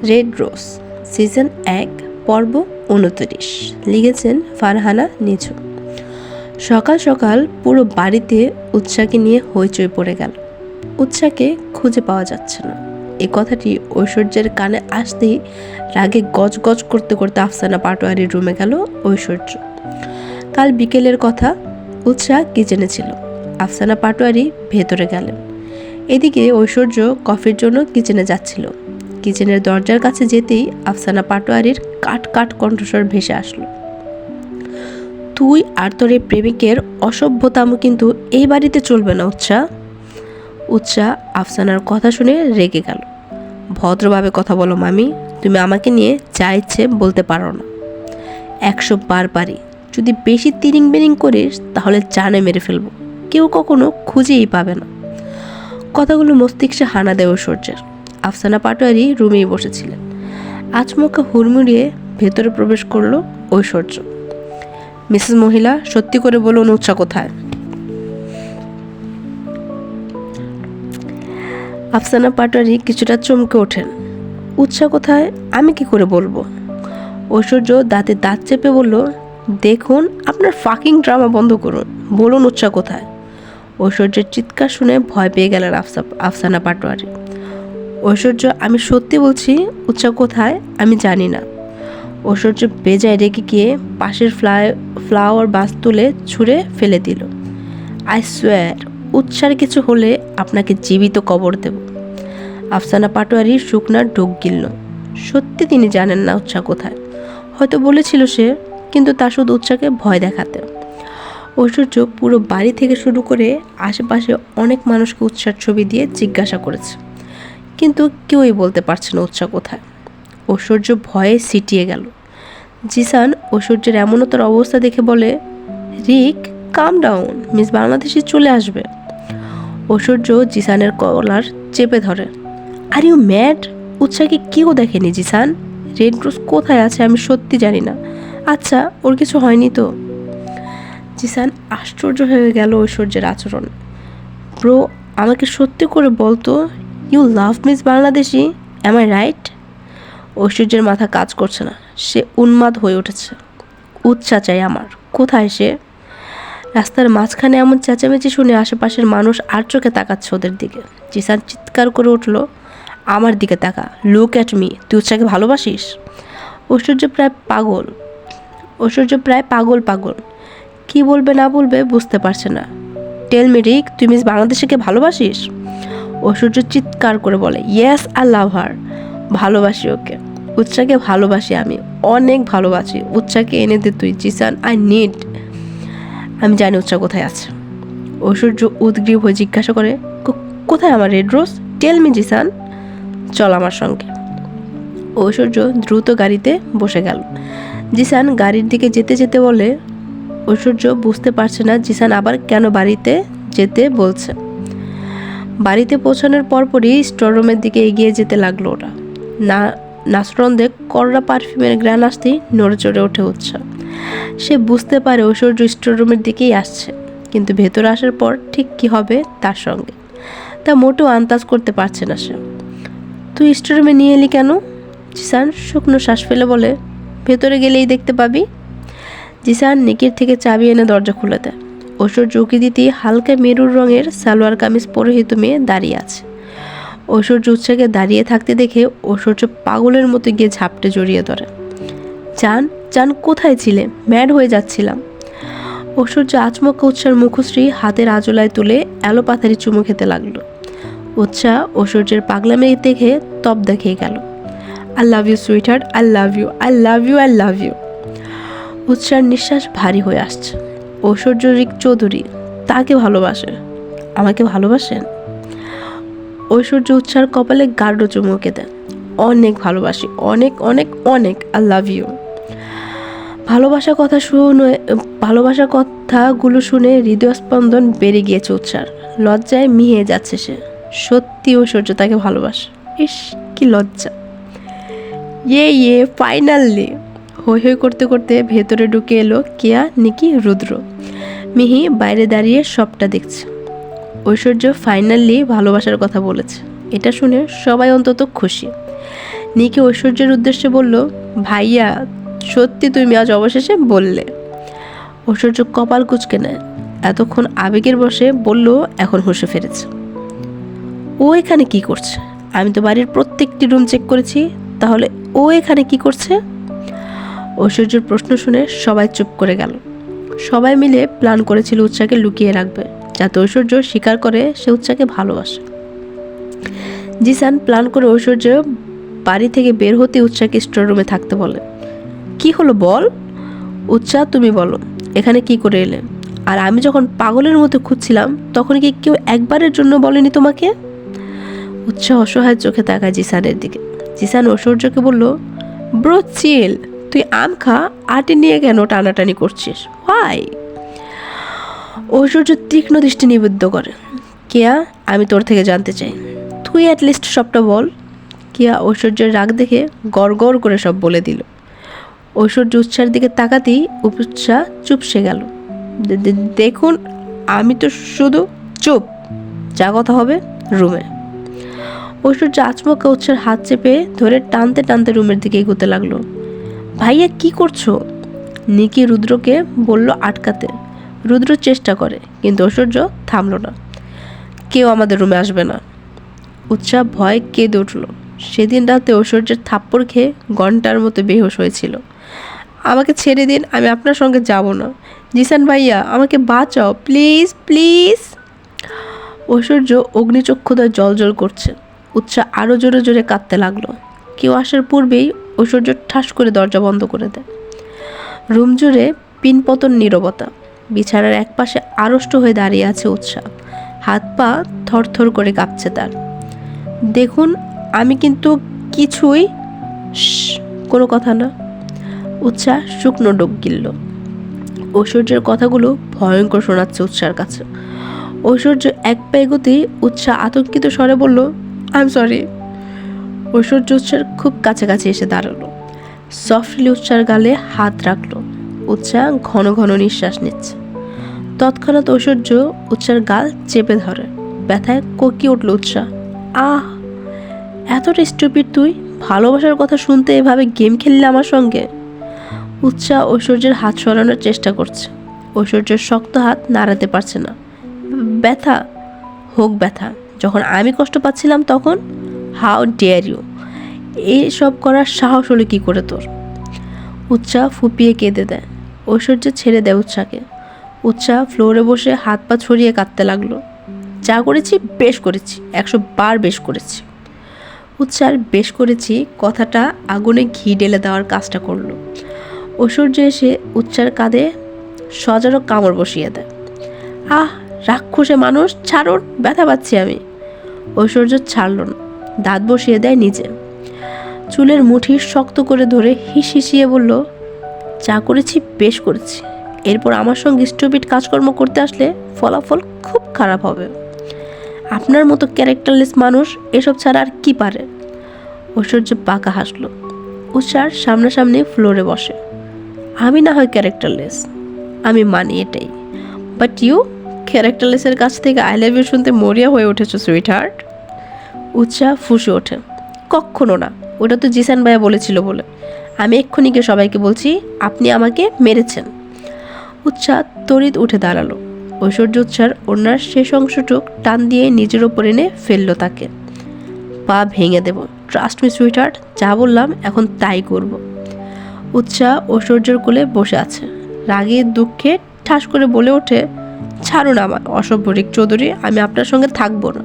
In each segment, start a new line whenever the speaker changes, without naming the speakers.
Red rose season 1 পর্ব 29 লিখেছেন ফারহানা নিঝু। সকাল সকাল পুরো বাড়িতে উৎসাকে নিয়ে হইচই পড়ে গেল। উৎসাকে খুঁজে পাওয়া যাচ্ছে না। এই কথাটি ঐশ্বর্যের কানে আসতেই রাগে গজগজ করতে করতে আফসানা পাটোয়ারির রুমে গেল ঐশ্বর্য। কাল বিকেলের কথা, উৎসা কিচেনে ছিল, আফসানা পাটোয়ারি ভেতরে গেলেন। এদিকে ঐশ্বর্য কফির জন্য কিচেনে যাচ্ছিল। কিচেনের দরজার কাছে যেতেই আফসানা পাটোয়ারির কাট কাট কণ্ঠস্বর ভেসে আসলো, তুই আর তোর এই প্রেমিকের অসভ্যতামো কিন্তু এই বাড়িতে চলবে না উৎসা। উৎসা আফসানার কথা শুনে রেগে গেল। ভদ্রভাবে কথা বলো মামি, তুমি আমাকে নিয়ে যা ইচ্ছে বলতে পারো না। 100 বার পারি, যদি বেশি তিরিং বেরিং করিস তাহলে জানে মেরে ফেলবো, কেউ কখনো খুঁজেই পাবে না। কথাগুলো মস্তিষ্কে হানা দেয় ঐশ্বর্যের। আফসানা পাটোয়ারি রুমেই বসেছিলেন। আচমকা হুড়মুড়িয়ে ভেতরে প্রবেশ করলো ঐশ্বর্য। মিসেস মহিলা, সত্যি করে বলুন উৎসা কোথায়? আফসানা পাটোয়ারি কিছুটা চমকে ওঠেন। উৎসা কোথায় আমি কি করে বলবো? ঐশ্বর্য দাঁতে দাঁত চেপে বলল, দেখুন আপনার ফাকিং ড্রামা বন্ধ করুন, বলুন উৎসা কোথায়? ঐশ্বর্যের চিৎকার শুনে ভয় পেয়ে গেলেন আফসানা পাটোয়ারি। ঐশ্বর্য, আমি সত্যি বলছি, উৎসা কোথায় আমি জানি না। ঐশ্বর্য বেজায় রেগে গিয়ে পাশের ফ্লাওয়ার বাস তুলে ছুঁড়ে ফেলে দিল। আই সোয়ার, উৎসার কিছু হলে আপনাকে জীবিত কবর দেব। আফসানা পাটোয়ারি শুকনার ঢোক গিলল। সত্যি তিনি জানেন না উৎসা কোথায়। হয়তো বলেছিল সে, কিন্তু তা শুধু উৎসাকে ভয় দেখাতে। ঐশ্বর্য পুরো বাড়ি থেকে শুরু করে আশেপাশে অনেক মানুষকে উৎসার ছবি দিয়ে জিজ্ঞাসা করেছে, কিন্তু কেউই বলতে পারছে না উৎসা কোথায়। ঐশ্বর্য ভয়ে সিটিয়ে গেল। জিসান ঐশ্বর্যের এমনতার অবস্থা দেখে বলে, রিক কাম ডাউন, মিস বাংলাদেশে চলে আসবে। ঐশ্বর্য জিসানের কলার চেপে ধরে। Are you mad? উৎসাকে কেউ দেখেনি জিসান। রেড রোজ কোথায় আছে আমি সত্যি জানি না। আচ্ছা ওর কিছু হয়নি তো? জিসান আশ্চর্য হয়ে গেল ঐশ্বর্যের আচরণ। ব্রো, আমাকে সত্যি করে বলতো, you love Miss Bangladeshi, am I right? ঐশ্বর্যের মাথা কাজ করছে না, সে উন্মাদ হয়ে উঠেছে। উৎসা চাই আমার, কোথায় সে? রাস্তার মাঝখানে এমন চেঁচামেচি শুনে আশেপাশের মানুষ আর চোখে তাকাচ্ছে ওদের দিকে। জিসান চিৎকার করে উঠল, আমার দিকে তাকা, লুক অ্যাট মি, তুই উৎসাকে ভালোবাসিস? ঐশ্বর্য প্রায় পাগল, কি বলবে না বলবে বুঝতে পারছে না। টেল মি রিক, তুই মিস বাংলাদেশকে ভালোবাসিস? ঐশ্বর্য চিৎকার করে বলে, ইয়েস আই লাভ হার, ভালোবাসি ওকে। উৎসাকে ভালোবাসি আমি, অনেক ভালোবাসি। উৎসাকে এনে দে তুই জিসান, আই নিড। আমি জানি উৎসা কোথায় আছে। ঐশ্বর্য উদ্গ্রীব হয়ে জিজ্ঞাসা করে, কোথায় আমার red rose? Tell me Zisan. চল আমার সঙ্গে। ঐশ্বর্য দ্রুত গাড়িতে বসে গেল। জিসান গাড়ির দিকে যেতে যেতে বলে, ঐশ্বর্য বুঝতে পারছে না জিসান আবার কেন বাড়িতে যেতে বলছে। বাড়িতে পৌঁছানোর পরপরই স্টোর রুমের দিকে এগিয়ে যেতে লাগলো ওরা। নাসরন্দে কররা পারফিউমের গ্রান আসতেই নড়ে চড়ে ওঠে উৎসা। সে বুঝতে পারে ঐশ্বর্য স্টোর রুমের দিকেই আসছে, কিন্তু ভেতরে আসার পর ঠিক কি হবে তার সঙ্গে তা মোটেও আন্দাজ করতে পারছে না সে। তুই স্টোর রুমে নিয়ে এলি কেন? জিসান শুকনো শ্বাস ফেলে বলে, ভেতরে গেলেই দেখতে পাবি। জিসান নিকির থেকে চাবি এনে দরজা খুলে দেয়। ঐশ্বর্য উকি দিতেই হালকা মেরুর রঙের সালোয়ার কামিজ পরিহিত মেয়ে দাঁড়িয়ে আছে। ঐশ্বর্য উৎসাকে দাঁড়িয়ে থাকতে দেখে ঐশ্বর্য পাগলের মতো গিয়ে ঝাপটে জড়িয়ে ধরে। জান কোথায় ছিলে? ম্যাড হয়ে যাচ্ছিলাম। ঐশ্বর্য আচমকা উৎসার মুখশ্রী হাতের আজলায় তুলে এলোপাথারি চুমু খেতে লাগলো। উৎসা ঐশ্বর্যের পাগলামি দেখে তব্দা খেয়ে গেল। I love you sweet heart, I love you, I love you, I love you. উৎসার নিঃশ্বাস ভারী হয়ে আসছে। ঐশ্বর্য রিক চৌধুরী তাকে ভালোবাসে, আমাকে ভালোবাসেন? ঐশ্বর্য উৎসার কপালে গাঢ় চুমুকে দেয়। অনেক ভালোবাসি, অনেক অনেক অনেক, আই লাভ ইউ। ভালোবাসার কথাগুলো শুনে হৃদয়স্পন্দন বেড়ে গিয়েছে উৎসার। লজ্জায় মিহিয়ে যাচ্ছে সে। সত্যি ঐশ্বর্য তাকে ভালোবাসে। ইস কি লজ্জা। ইয়ে ফাইনালি। হই হই করতে করতে ভেতরে ঢুকে এলো কেয়া, নিকি, রুদ্র। মিহি বাইরে দাঁড়িয়ে সবটা দেখছে। ঐশ্বর্য ফাইনালি ভালোবাসার কথা বলেছে, এটা শুনে সবাই অন্তত খুশি। নিকি ঐশ্বর্যের উদ্দেশ্যে বলল, ভাইয়া সত্যি তুমি আজ অবশেষে বললে। ঐশ্বর্য কপাল কুঁচকে নেয়। এতক্ষণ আবেগের বশে বলল, এখন হুঁশে ফিরেছে। ও এখানে কি করছে? আমি তো বাড়ির প্রত্যেকটি রুম চেক করেছি, তাহলে ও এখানে কি করছে? ঐশ্বর্যের প্রশ্ন শুনে সবাই চুপ করে গেল। সবাই মিলে প্ল্যান করেছিল উৎসাকে লুকিয়ে রাখবে, যাতে ঐশ্বর্য স্বীকার করে সে উৎসাকে ভালোবাসে। জিসান প্ল্যান করে ঐশ্বর্য বাড়ি থেকে বের হতে উৎসাকে স্টোর রুমে থাকতে বলে। কি হলো বল? উৎসা তুমি বলো, এখানে কি করে এলে? আর আমি যখন পাগলের মতো খুঁজছিলাম তখন কি কেউ একবারের জন্য বলেনি তোমাকে? উৎসা অসহায় চোখে তাকায় জিসানের দিকে। জিসান ঐশ্বর্যকে বলল, ব্রো চিল, তুই আম খা, আটি নিয়ে কেন টানাটানি করছিস? হাই। ঐশ্বর্য তীক্ষ্ণ দৃষ্টি নিবদ্ধ করে। কেয়া, আমি তোর থেকে জানতে চাই, তুই অ্যাটলিস্ট সবটা বল। কেয়া ঐশ্বর্যের রাগ দেখে গড় গড় করে সব বলে দিল। ঐশ্বর্য উৎসার দিকে তাকাতেই উৎসা চুপসে গেল। দেখুন, আমি তো শুধু চুপ, যা কথা হবে রুমে। ঐশ্বর্য আচমকা উৎসার হাত চেপে ধরে টানতে টানতে রুমের দিকে এগোতে লাগলো। ভাইয়া কি করছো? নিকি রুদ্রকে বলল আটকাতে। রুদ্র চেষ্টা করে, কিন্তু ঐশ্বর্য থামল না। কেউ আমাদের রুমে আসবে না। উৎসাহ ভয় কেঁদে উঠল। সেদিন রাতে ঐশ্বর্যের থাপ্পড় খেয়ে ঘন্টার মতো বেহুশ হয়েছিল। আমাকে ছেড়ে দিন, আমি আপনার সঙ্গে যাব না। জিসান ভাইয়া, আমাকে বাঁচাও প্লিজ প্লিজ। ঐশ্বর্য অগ্নিচক্ষুদয় জল করছে। উৎসাহ আরও জোরে জোরে কাঁদতে লাগলো। কেউ আসার পূর্বেই ঐশ্বর্য ঠাস করে দরজা বন্ধ করে দেয়। রুম জুড়ে পিনপতন নীরবতা। বিছানার একপাশে আড়ষ্ট হয়ে দাঁড়িয়ে আছে উৎসাহ। হাত পা থরথর করে কাঁপছে তার। দেখুন, আমি কিন্তু কিছুই। কোনো কথা না। উৎসাহ শুকনো ডোক গিলল। ঐশ্বর্যের কথাগুলো ভয়ঙ্কর শোনাচ্ছে উৎসার কাছে। ঐশ্বর্য এক পা এগোতেই উৎসাহ আতঙ্কিত স্বরে বলল, আই এম সরি। ঐশ্বর্য উৎসার খুব কাছাকাছি এসে দাঁড়ালো। সফটলি উৎসার গালে হাত রাখলো। উৎসাহ ঘন ঘন নিঃশ্বাস নিচ্ছে। তৎক্ষণাৎ ঐশ্বর্য উৎসার গাল চেপে ধরে। ব্যথায় কোকিয়ে উঠল উৎসাহ। আহ, এতটা স্টুপিড তুই! ভালোবাসার কথা শুনতে এভাবে গেম খেললে আমার সঙ্গে। উৎসাহ ঐশ্বর্যের হাত সরানোর চেষ্টা করছে। ঐশ্বর্যের শক্ত হাত নাড়াতে পারছে না। ব্যথা হোক ব্যথা, যখন আমি কষ্ট পাচ্ছিলাম তখন? How dare you! এইসব করার সাহস হলো কি করে তোর? উৎসাহ ফুপিয়ে কেঁদে দেয়। ঐশ্বর্য ছেড়ে দেয় উৎসাহকে। উৎসাহ ফ্লোরে বসে হাত পা ছড়িয়ে কাঁদতে লাগলো। যা করেছি বেশ করেছি, 100 বার বেশ করেছি। উৎসার বেশ করেছি কথাটা আগুনে ঘি ঢেলে দেওয়ার কাজটা করলো। ঐশ্বর্য এসে উৎসার কাঁধে সজারো কামড় বসিয়ে দেয়। আহ, রাক্ষসে মানুষ, ছাড়ুন, ব্যথা পাচ্ছি আমি। ঐশ্বর্য ছাড়ল না, দাঁত বসিয়ে দেয় নিচে। চুলের মুঠি শক্ত করে ধরে হিসিয়ে বলল, যা করেছি বেশ করেছি। এরপর আমার সঙ্গে স্টুপিড কাজকর্ম করতে আসলে ফলাফল খুব খারাপ হবে। আপনার মতো ক্যারেক্টারলেস মানুষ এসব ছাড়া আর কি পারে? ঐশ্বর্য বাঁকা হাসল। উৎসার সামনাসামনি ফ্লোরে বসে। আমি না হয় ক্যারেক্টারলেস, আমি মানি এটাই, বাট ইউ ক্যারেক্টারলেসের কাছ থেকে আই লাভ ইউ শুনতে মরিয়া হয়ে উঠেছ সুইট হার্ট। উৎসাহ ফুঁসে ওঠে। কক্ষনো না, ওটা তো জিসান ভাইয়া বলেছিল বলে। আমি এক্ষুনি গিয়ে সবাইকে বলছি আপনি আমাকে মেরেছেন। উৎসাহ তড়িৎ উঠে দাঁড়ালো। ঐশ্বর্য উৎসার ওনার শেষ অংশটুক টান দিয়ে নিজের ওপর এনে ফেললো তাকে। পা ভেঙে দেব, ট্রাস্ট মি সুইট হার্ট, যা বললাম এখন তাই করব। উৎসাহ ঐশ্বর্যের কোলে বসে আছে। রাগে দুঃখে ঠাস করে বলে ওঠে, ছাড়ুন আমার অসভ্য রিক চৌধুরী, আমি আপনার সঙ্গে থাকবো না।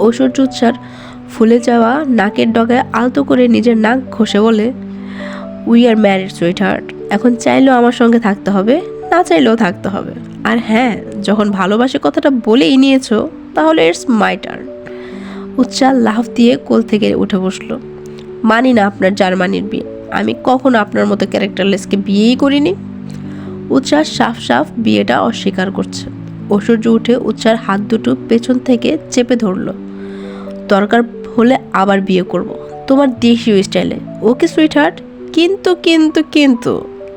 ঐশ্বর্য উৎসার ফুলে যাওয়া নাকের ডগায় আলতো করে নিজের নাক ঘষে বলে, we are married sweet heart, এখন চাইলেও আমার সঙ্গে থাকতে হবে, না চাইলেও থাকতে হবে। আর হ্যাঁ, যখন ভালোবাসে কথাটা বলেই নিয়েছো, তাহলে ইটস মাই টার্ন। উৎসাহ লাফ দিয়ে কোল থেকে উঠে বসলো। মানি না আপনার জার্মানির বিয়ে, আমি কখনো আপনার মতো ক্যারেক্টারলেসকে বিয়েই করিনি। উৎসাহ সাফ সাফ বিয়েটা অস্বীকার করছে। ঐশ্বর্য উঠে উৎসার হাত দুটো পেছন থেকে চেপে ধরলো। দরকার হলে আবার বিয়ে করব, তোমার দেশীয় স্টাইলে, ওকে সুইট হার্ট। কিন্তু কিন্তু কিন্তু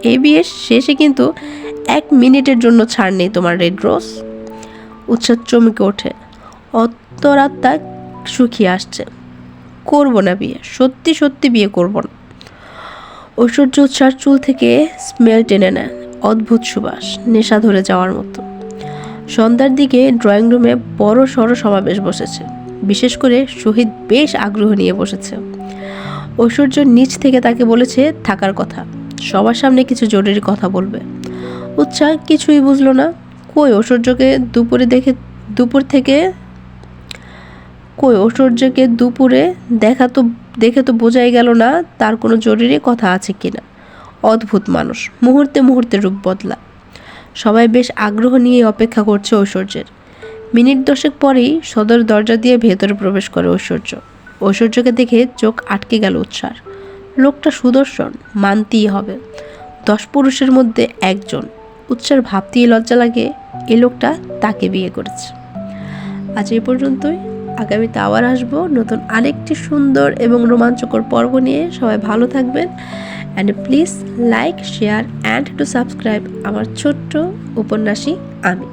এই বিয়ের শেষে কিন্তু 1 মিনিটের জন্য ছাড় নেই তোমার রেড রোজ। উৎসাহ চমকে ওঠে। অন্তরাত্মা শুকিয়ে আসছে। করব না বিয়ে, সত্যি সত্যি বিয়ে করব না। ঐশ্বর্য উৎসার চুল থেকে স্মেল টেনে নেয়, অদ্ভুত সুবাস, নেশা ধরে যাওয়ার মতো। সন্ধ্যার দিকে ড্রয়িং রুমে বড় সড়ো সমাবেশ বসেছে। বিশেষ করে শহীদ বেশ আগ্রহ নিয়ে বসেছে। ঐশ্বর্য নিচ থেকে তাকে বলেছে থাকার কথা, সবার সামনে কিছু জরুরি কথা বলবে। উৎসা কিছুই বুঝলো না। কই ঐশ্বর্যকে দুপুরে দেখে তো বোঝাই গেল না তার কোনো জরুরি কথা আছে কিনা। অদ্ভুত মানুষ, মুহূর্তে মুহূর্তে রূপ বদলা। সবাই বেশ আগ্রহ নিয়ে অপেক্ষা করছে ঐশ্বর্যের। মিনিট 10 পরেই সদর দরজা দিয়ে ভেতরে প্রবেশ করে ঐশ্বর্য। ঐশ্বর্যকে দেখে চোখ আটকে গেল উৎসার। লোকটা সুদর্শন, মানতেই হবে। 10 পুরুষের মধ্যে একজন। উৎসার ভাবতেই লজ্জা লাগে এই লোকটা তাকে বিয়ে করেছে। আজ এই পর্যন্তই। আগামীতে আবার আসবো নতুন আরেকটি সুন্দর এবং রোমাঞ্চকর পর্ব নিয়ে। সবাই ভালো থাকবেন, and please like, share and to subscribe আমার ছোট্ট উপন্যাসী আমি।